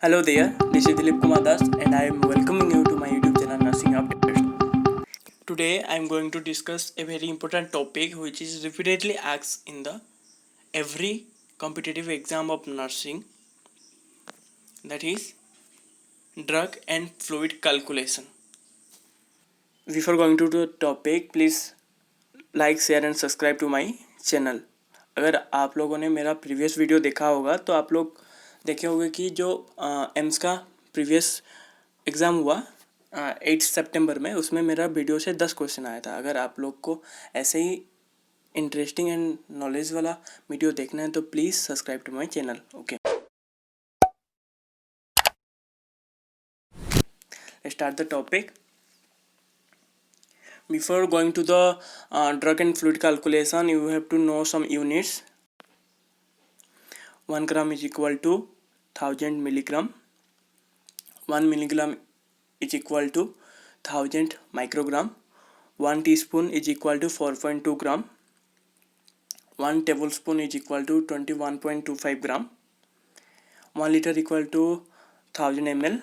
Hello there, this is Dilip Kumar Das and I am welcoming you to my YouTube channel Nursing Updates. Today I am going to discuss a very important topic which is repeatedly asked in the every competitive exam of nursing, that is drug and fluid calculation. Before going to the topic, please like, share and subscribe to my channel. अगर आप लोगों ने मेरा previous video देखा होगा तो आप लोग देखे होंगे कि जो एम्स का प्रीवियस एग्ज़ाम हुआ 8 सितंबर में, उसमें मेरा वीडियो से 10 क्वेश्चन आया था. अगर आप लोग को ऐसे ही इंटरेस्टिंग एंड नॉलेज वाला वीडियो देखना है तो please subscribe to my channel. Okay, start the topic. Before going to the drug and fluid calculation, you have to know some units. 1 gram is equal to 1000 milligram. 1 milligram is equal to 1000 microgram. 1 teaspoon is equal to 4.2 gram. 1 tablespoon is equal to 21.25 gram. 1 liter equal to 1000 ml.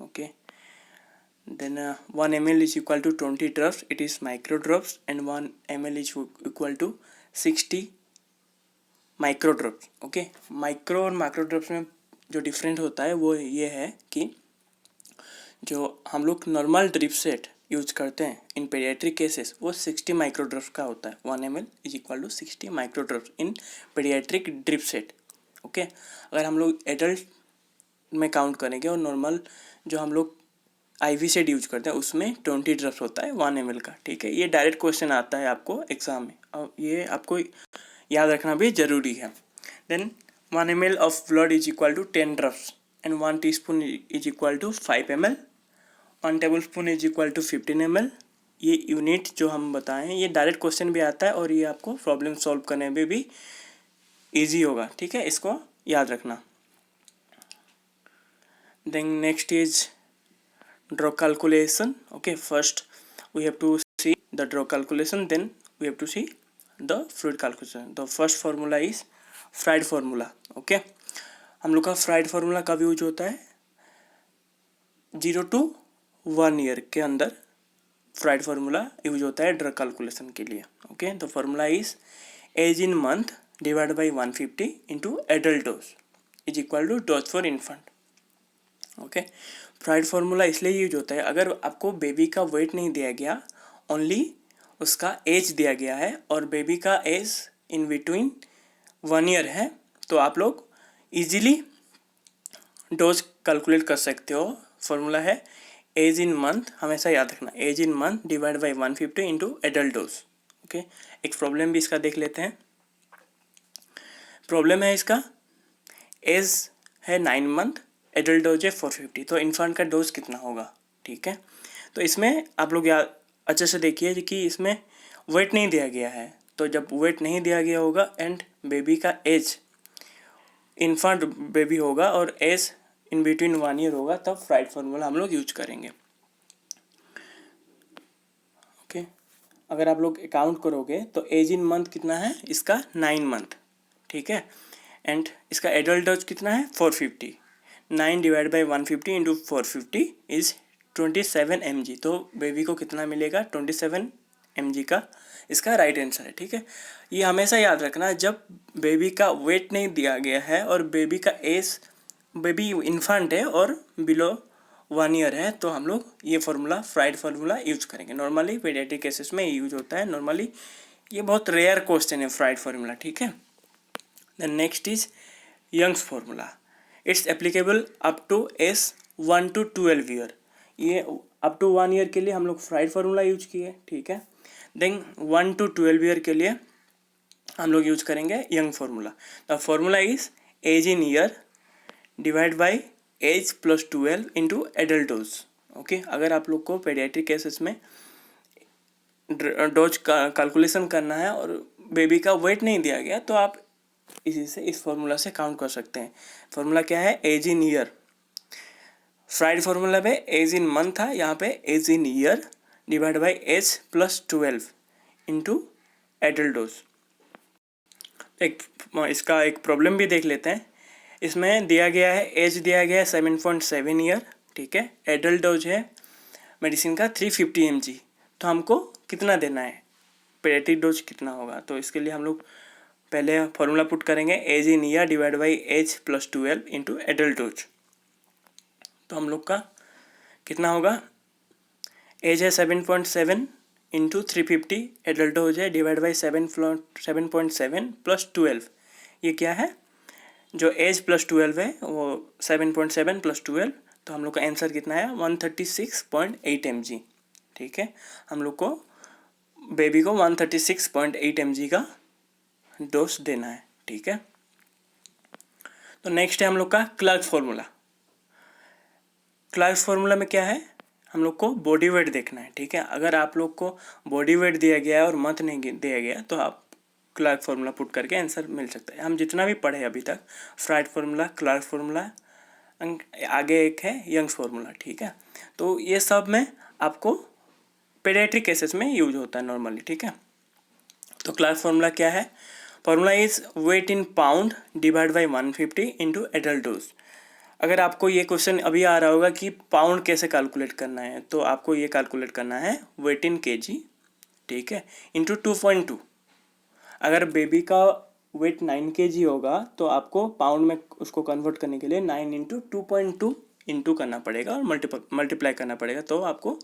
Okay. Then 1 ml is equal to 20 drops, it is micro drops, and 1 ml is equal to 60 micro drops. Okay, micro और micro drops में जो different होता है वो ये है कि जो हम लोग नॉर्मल ड्रिप सेट यूज करते हैं इन पेडियाट्रिक केसेस वो 60 माइक्रो ड्रॉप्स का होता है. 1 ml is equal to 60 micro drops in paediatric drip set. Okay, अगर हम लोग एडल्ट में काउंट करेंगे और नॉर्मल जो हम लोग IV सेट यूज करते हैं उसमें 20 ड्रॉप्स होता है 1 ml का. ठीक है, ये डायरेक्ट क्वेश्चन आता है आपको एग्जाम में और ये आपको याद रखना भी ज़रूरी है. Then 1 ml of blood is equal to 10 drops and 1 teaspoon is equal to 5 ml. 1 tablespoon is equal to 15 ml. ये यूनिट जो हम बताएं ये डायरेक्ट क्वेश्चन भी आता है और ये आपको प्रॉब्लम सॉल्व करने में भी ईजी होगा. ठीक है, इसको याद रखना. Then next is drug calculation. Okay, first we have to see the drug calculation, then we have to see the fluid calculation. The first formula is Fried formula. Okay, हम लोग का फ्राइड फार्मूला कब use होता है? 0 to 1 year के अंदर fried formula use होता है ड्रग कैलकुलेशन के लिए. Okay, the formula is age in month divide by 150 into adult dose is equal to dose for infant. Okay, Fried formula इसलिए यूज होता है अगर आपको बेबी का वेट नहीं दिया गया, ओनली उसका एज दिया गया है और बेबी का एज इन बिटवीन 1 ईयर है तो आप लोग इजीली डोज कैलकुलेट कर सकते हो. फार्मूला है एज इन मंथ, हमेशा याद रखना, age in month divide by 150 into adult dose. Okay, एक प्रॉब्लम भी इसका देख लेते हैं. प्रॉब्लम है इसका एज है 9 मंथ, एडल्ट डोज है 450, तो इन्फेंट का डोज कितना होगा? ठीक है, तो इसमें आप लोग याद अच्छे से देखिए कि इसमें वेट नहीं दिया गया है, तो जब वेट नहीं दिया गया होगा एंड बेबी का एज इन्फेंट बेबी होगा और एज इन बिटवीन 1 ईयर होगा तब फ्राइड फार्मूला हम लोग यूज करेंगे. ओके, अगर आप लोग अकाउंट करोगे तो एज इन मंथ कितना है इसका? 9 मंथ. ठीक है, एंड इसका एडल्ट डोज कितना है? 450. 9 divide by 150 into 450 is 27 mg. तो बेबी को कितना मिलेगा? 27 mg का इसका राइट आंसर है. ठीक है, ये हमेशा याद रखना, जब बेबी का वेट नहीं दिया गया है और बेबी का एज, बेबी इन्फेंट है और बिलो 1 ईयर है तो हम लोग ये फार्मूला फ्राइड फार्मूला यूज करेंगे. नॉर्मली पीडियाट्रिक केसेस में यूज होता है. नॉर्मली ये बहुत रेयर क्वेश्चन है फ्राइड फार्मूला. ठीक है, then next is Young's formula. It's applicable up to age 1 to 12 year. ये अप टू 1 ईयर के लिए हम लोग फ्राइड फार्मूला यूज किए. ठीक है, देन 1 to 12 ईयर के लिए हम लोग यूज करेंगे Young formula. The formula is age in year divide by age plus 12 into adult dose. Okay, अगर आप लोग को पेडियाट्रिक केसेस में डोज कैलकुलेशन करना है और बेबी का वेट नहीं दिया गया तो आप इसी से इस फार्मूला से काउंट कर सकते हैं. फार्मूला क्या है? Age in year. Fried formula पे एज इन मंथ था, यहाँ पे age in year divide by age plus 12 into adult dose. इसका एक प्रॉब्लम भी देख लेते हैं. इसमें दिया गया है एज दिया गया है 7.7 ईयर, ठीक है। एडल्ट डोज है मेडिसिन का 350 mg। तो हमको कितना देना है, पेडियाट्रिक डोज कितना होगा, तो इसके लिए हम लोग पहले फॉर्मूला पुट करेंगे age in year divide by age plus 12 into adult dose. तो हम लोग का कितना होगा, एज है 7.7 इंटू 350, एडल्ट डोज है डिवाइड बाई 7.7 प्लस 12। ये क्या है, जो एज प्लस 12 है वो 7.7 प्लस 12, तो हम लोग का आंसर कितना है 136.8 mg, ठीक है। हम लोग को बेबी को 136.8 mg का डोज देना है, ठीक है। तो नेक्स्ट है हम लोग का क्लार्क फार्मूला। क्लार्क फार्मूला में क्या है, हम लोग को बॉडी वेट देखना है, ठीक है। अगर आप लोग को बॉडी वेट दिया गया है और मंथ नहीं दिया गया तो आप क्लार्क फार्मूला पुट करके आंसर मिल सकता है। हम जितना भी पढ़े अभी तक, फ्राइड फार्मूला, क्लार्क फार्मूला, आगे एक है यंग्स फार्मूला, ठीक है। तो ये सब में आपको पेडियाट्रिक केसेस में यूज होता है नॉर्मली, ठीक है। तो क्लार्क फार्मूला क्या है, formula is weight in pound divide by 150 into adult dose. अगर आपको ये क्वेश्चन अभी आ रहा होगा कि पाउंड कैसे कैलकुलेट करना है, तो आपको ये कैलकुलेट करना है वेट इन केजी, ठीक है, इंटू 2.2। अगर बेबी का वेट 9 kg होगा तो आपको पाउंड में उसको कन्वर्ट करने के लिए 9 इंटू 2.2 इंटू करना पड़ेगा और मल्टीप्लाई करना पड़ेगा, तो आपको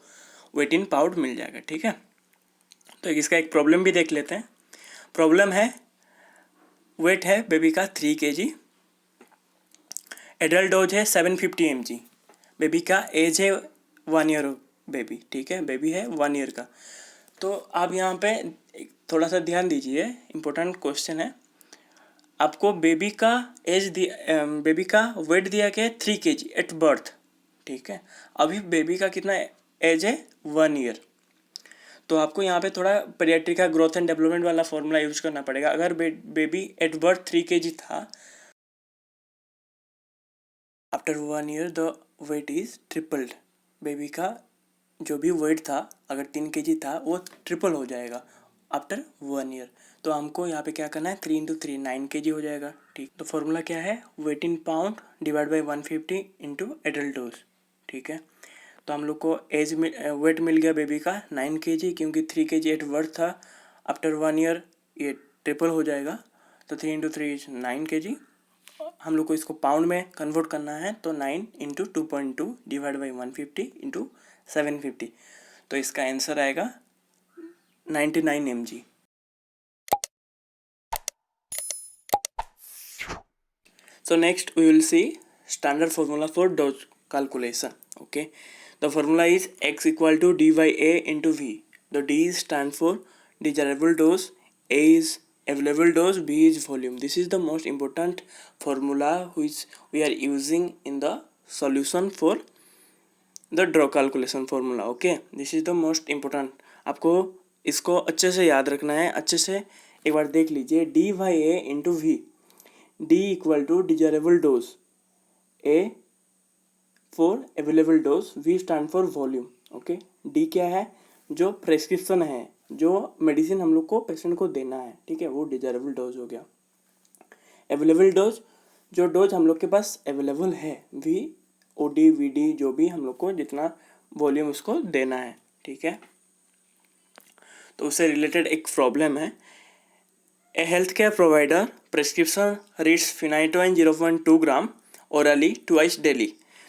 वेट इन पाउंड मिल जाएगा, ठीक है। तो इसका एक प्रॉब्लम भी देख लेते हैं। प्रॉब्लम है वेट है बेबी का 3 kg, एडल्ट डोज है 750 mg, बेबी का एज है 1 ईयर बेबी, ठीक है, बेबी है 1 ईयर का। तो आप यहाँ पे थोड़ा सा ध्यान दीजिए, इम्पोर्टेंट क्वेश्चन है। आपको बेबी का बेबी का वेट दिया गया है 3 kg एट बर्थ, ठीक है। अभी बेबी का कितना एज है 1 ईयर, तो आपको यहाँ पे थोड़ा पेडियाट्रिक का ग्रोथ एंड डेवलपमेंट वाला फॉर्मूला यूज करना पड़ेगा। अगर बेबी एट बर्थ 3 kg था, after 1 year the weight is tripled. Baby का जो भी वेट था अगर 3 kg था वो ट्रिपल हो जाएगा आफ्टर 1 ईयर। तो हमको यहाँ पे क्या करना है, 3 इंटू 3 9 kg हो जाएगा, ठीक। तो फॉर्मूला क्या है, weight in pound divide by 150 into adult dose, ठीक है। तो हम लोग को वेट मिल गया बेबी का 9 kg, क्योंकि 3 kg एट बर्थ था, आफ्टर 1 ईयर ये ट्रिपल हो जाएगा। तो 3 इंटू 3 9 kg। हम लोग को इसको पाउंड में कन्वर्ट करना है, तो 9 इंटू 2.2 डिवाइड बाई 150 इंटू 750, तो इसका आंसर आएगा 99 mg। So next we will see standard formula for dose calculation. Okay, the formula is x equal to d by a into v. The d stand for desirable dose, a is available dose, b is volume. This is the most important formula which we are using in the solution for the draw calculation formula. Okay, this is the most important. आपको इसको अच्छे से याद रखना है, अच्छे से एक बार देख लीजिए। D by A into V, D equal to desirable dose, A for available dose, V stand for volume. Okay, D क्या है, जो प्रेस्क्रिप्शन है, जो मेडिसिन हम लोग को पेशेंट को देना है, ठीक है, वो डिजायरेबल डोज हो गया। अवेलेबल डोज, जो डोज हम लोग के पास अवेलेबल है, V OD VD जो भी हम लोग को जितना वॉल्यूम उसको देना है, ठीक है। तो उससे रिलेटेड एक प्रॉब्लम है, A healthcare provider prescription reads phenytoin 0.2 gram orally twice daily.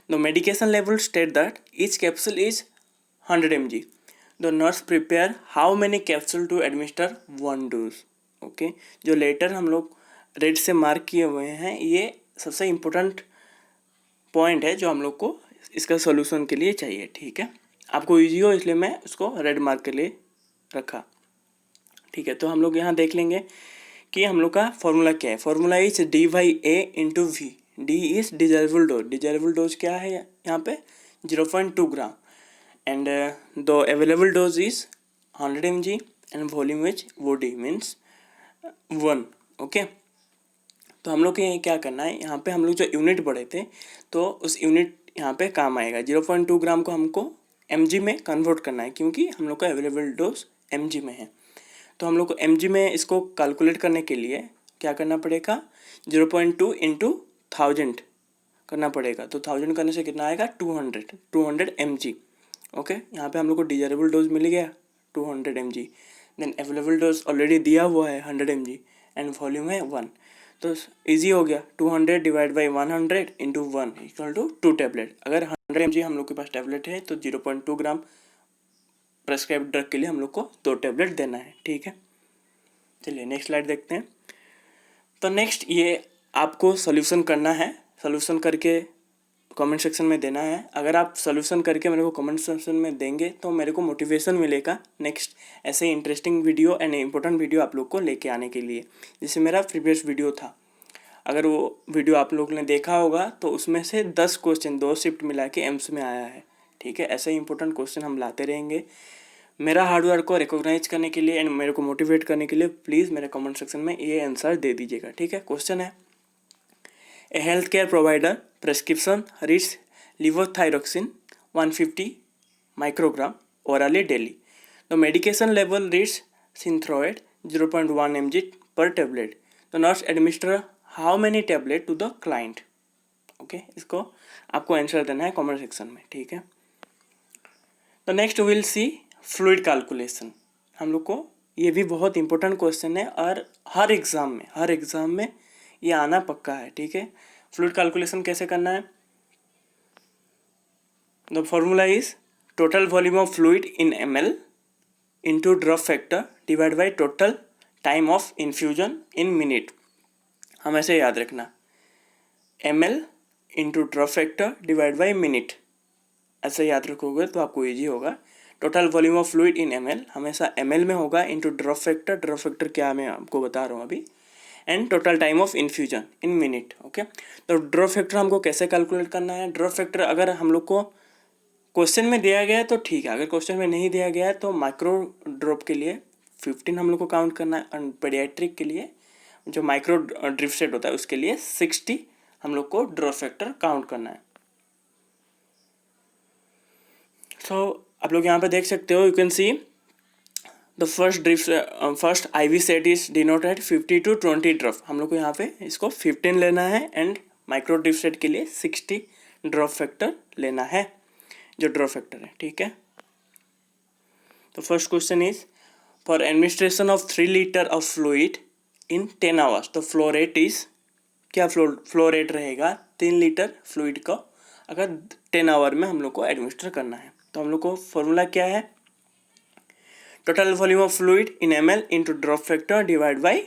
The medication label state that each capsule is 100 mg. The nurse prepare how many capsule to administer one dose. Okay, जो letter हम लोग red से mark किए हुए हैं, ये सबसे important point है जो हम लोग को इसका सोल्यूशन के लिए चाहिए, ठीक है। आपको ईजी हो इसलिए मैं उसको रेड मार्क के लिए रखा, ठीक है। तो हम लोग यहाँ देख लेंगे कि हम लोग का फॉर्मूला क्या है। Formula is D by A into V. D is desirable dose, desirable dose क्या है यहाँ पे 0.2 gram, and the available dose is 100 mg and volume is वो डी मीन्स 1। ओके, तो हम लोग के क्या करना है, यहाँ पे हम लोग जो यूनिट पढ़े थे तो उस यूनिट यहाँ पे काम आएगा। 0.2 ग्राम को हमको mg में कन्वर्ट करना है, क्योंकि हम लोग का अवेलेबल डोज mg में है। तो हम लोग को mg में इसको कैलकुलेट करने के लिए क्या करना पड़ेगा, 0.2 इंटू 1000 करना पड़ेगा। तो 1000 करने से कितना आएगा 200 mg। ओके, यहाँ पे हम लोग को डिजायरेबल डोज मिल गया 200 mg। Then available dose already दिया हुआ है 100 mg एंड वॉल्यूम है 1। तो इजी हो गया, 200 divide by 100 into 1 equal to 2 tablet. अगर 100 mg हम लोग के पास टैबलेट है तो 0.2 ग्राम प्रेस्क्राइब ड्रग के लिए हम लोग को 2 टैबलेट देना है। ठीक है, चलिए नेक्स्ट स्लाइड देखते हैं। तो नेक्स्ट ये आपको सोल्यूशन करना है, सोल्यूशन करके कमेंट सेक्शन में देना है। अगर आप सोल्यूशन करके मेरे को कमेंट सेक्शन में देंगे तो मेरे को मोटिवेशन मिलेगा नेक्स्ट ऐसे interesting video and important video आप लोग को लेके आने के लिए। जैसे मेरा प्रीवियस वीडियो था, अगर वो वीडियो आप लोग ने देखा होगा तो उसमें से 10 क्वेश्चन 2 शिफ्ट मिला के एम्स में आया है। ठीक है, ऐसे इंपॉर्टेंट क्वेश्चन हम लाते रहेंगे। मेरा हार्डवर्क को रिकॉग्नाइज करने के लिए एंड मेरे को मोटिवेट करने के लिए प्लीज़ मेरे कमेंट सेक्शन में ये आंसर दे दीजिएगा। ठीक है, क्वेश्चन है a health care provider prescription reads levothyroxine 150 microgram orally daily. The medication level reads synthroid 0.1 mg per tablet. The nurse administer how many tablet to the client? Okay, इसको आपको answer देना है comment section में। ठीक है, तो next will see fluid calculation. हम लोग को ये भी बहुत इंपॉर्टेंट क्वेश्चन है और हर एग्ज़ाम में ये आना पक्का है। ठीक है, फ्लूइड कैलकुलेशन कैसे करना है? The formula is total volume of fluid in ml into drop factor divide by total time of infusion in minute. हम ऐसे याद रखना, ml into drop factor divide by minute, ऐसे याद रखोगे तो आपको ईजी होगा। Total volume of fluid in ml हमेशा ml में होगा इंटू ड्रॉप फैक्टर क्या मैं आपको बता रहा हूँ अभी, and total time of infusion in minute. Okay, तो ड्रॉप फैक्टर हमको कैसे कैलकुलेट करना है? ड्रॉप फैक्टर अगर हम लोग को क्वेश्चन में दिया गया है तो ठीक है, अगर क्वेश्चन में नहीं दिया गया है तो माइक्रो ड्रॉप के लिए 15 हम लोग को काउंट करना है और पेडियाट्रिक के लिए जो माइक्रो ड्रिप सेट होता है उसके लिए 60 हम लोग को ड्रॉप फैक्टर काउंट करना है। सो आप लोग यहाँ पे देख सकते हो, you can see the first IV set is denoted 50 to 20 drop. हम लोग को यहाँ पे इसको 15 लेना है एंड माइक्रो ड्रिप सेट के लिए 60 ड्रॉप फैक्टर लेना है जो ड्रॉप फैक्टर है। ठीक है, तो first question is for administration of 3 litre of fluid in 10 hours. तो फ्लो रेट इज क्या? फ्लो रेट रहेगा 3 लीटर फ्लूइड का अगर 10 आवर में हम लोग को एडमिनिस्टर करना है। तो हम लोग को फॉर्मूला क्या है? Total volume of fluid in ml into drop factor divide by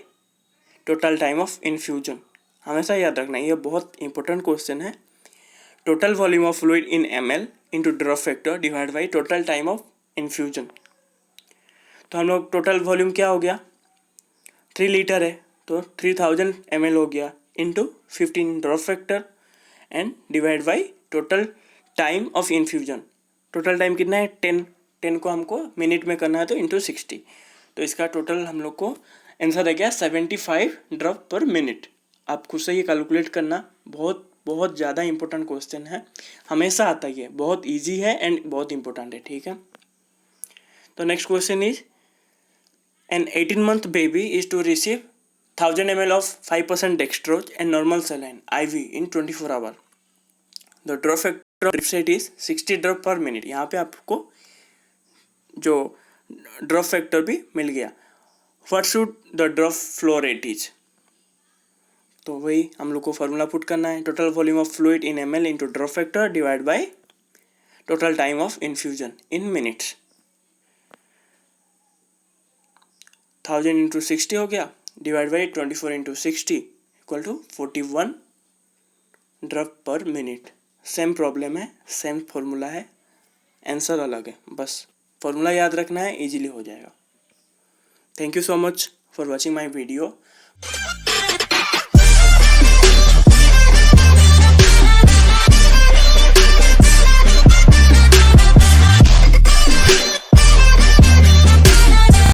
total time of infusion. हमेशा याद रखना, ये बहुत इंपॉर्टेंट क्वेश्चन है। Total volume of fluid in ml into drop factor divide by total time of infusion. तो हम लोग total volume क्या हो गया? 3 लीटर है तो 3000 ml हो गया into 15 drop factor and divide by total time of infusion. Total time कितना है? 10 को हमको मिनट में करना है तो इंटू 60। तो इसका टोटल हम लोग को आंसर है क्या? 75 ड्रॉप पर मिनट। आप खुद से ये कैलकुलेट करना, बहुत ज़्यादा इंपॉर्टेंट क्वेश्चन है, हमेशा आता ही है, बहुत इजी है एंड बहुत इंपॉर्टेंट है। ठीक है, तो next question is an 18-month baby is to receive 1000 ml of 5% dextrose and normal saline IV in 24 hour. The drop factor set is 60 drop per minute. यहाँ पे आपको जो ड्रॉप फैक्टर भी मिल गया। What should the drop flow rate is? तो वही हम लोग को फॉर्मूला पुट करना है, total volume of fluid in ml into drop factor divide by total time of infusion in minutes. 1000 into 60 हो गया divide by 24 into 60 equal to 41 drop per minute. Same problem है, सेम फॉर्मूला है, answer अलग है, बस formula याद रखना है, इजीली हो जाएगा। Thank you so much for watching my video.